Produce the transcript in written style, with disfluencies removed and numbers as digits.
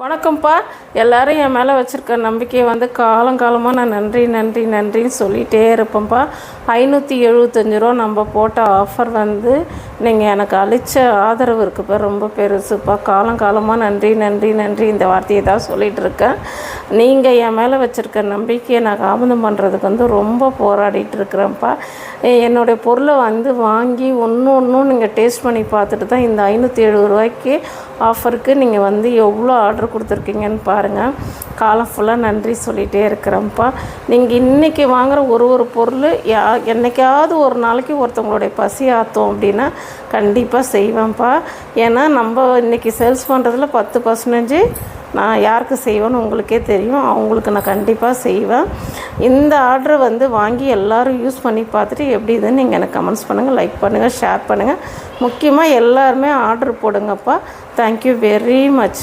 வணக்கம்ப்பா. எல்லோரும் என் மேலே வச்சுருக்க நம்பிக்கையை காலங்காலமாக நான் நன்றின்னு சொல்லிகிட்டே இருப்பேன்ப்பா. 575 ரூபா நம்ம போட்ட ஆஃபர் நீங்கள் எனக்கு அளித்த ஆதரவு இருக்குப்பா, ரொம்ப பெருசுப்பா. காலங்காலமாக நன்றி இந்த வார்த்தையை தான் சொல்லிகிட்டு இருக்கேன். நீங்கள் என் மேலே வச்சுருக்க நம்பிக்கையை நான் காபந்தம் பண்ணுறதுக்கு ரொம்ப போராடிட்டு இருக்கிறேன்ப்பா. என்னுடைய பொருளை வாங்கி ஒன்றும் நீங்கள் டேஸ்ட் பண்ணி பார்த்துட்டு தான் இந்த 570 ரூபாய்க்கு ஆஃபருக்கு நீங்கள் எவ்வளோ ஆர்டர் கொடுத்துருக்கீங்கன்னு பாருங்கள். காலம் ஃபுல்லாக நன்றி சொல்லிகிட்டே இருக்கிறேன்ப்பா. நீங்கள் இன்றைக்கி வாங்குகிற ஒரு பொருள் என்றைக்காவது ஒரு நாளைக்கு ஒருத்தவங்களுடைய பசி ஆற்றும் அப்படின்னா கண்டிப்பாக செய்வேன்ப்பா. ஏன்னா நம்ம இன்றைக்கி சேல்ஸ் பண்ணுறதுல 10% நான் யாருக்கு செய்வேன்னு உங்களுக்கே தெரியும். அவங்களுக்கு நான் கண்டிப்பாக செய்வேன். இந்த ஆர்டரை வாங்கி எல்லோரும் யூஸ் பண்ணி பார்த்துட்டு எப்படி இதுன்னு நீங்கள் எனக்கு கமெண்ட்ஸ் பண்ணுங்கள், லைக் பண்ணுங்கள், ஷேர் பண்ணுங்கள். முக்கியமாக எல்லாருமே ஆர்டர் போடுங்கப்பா. Thank you very much.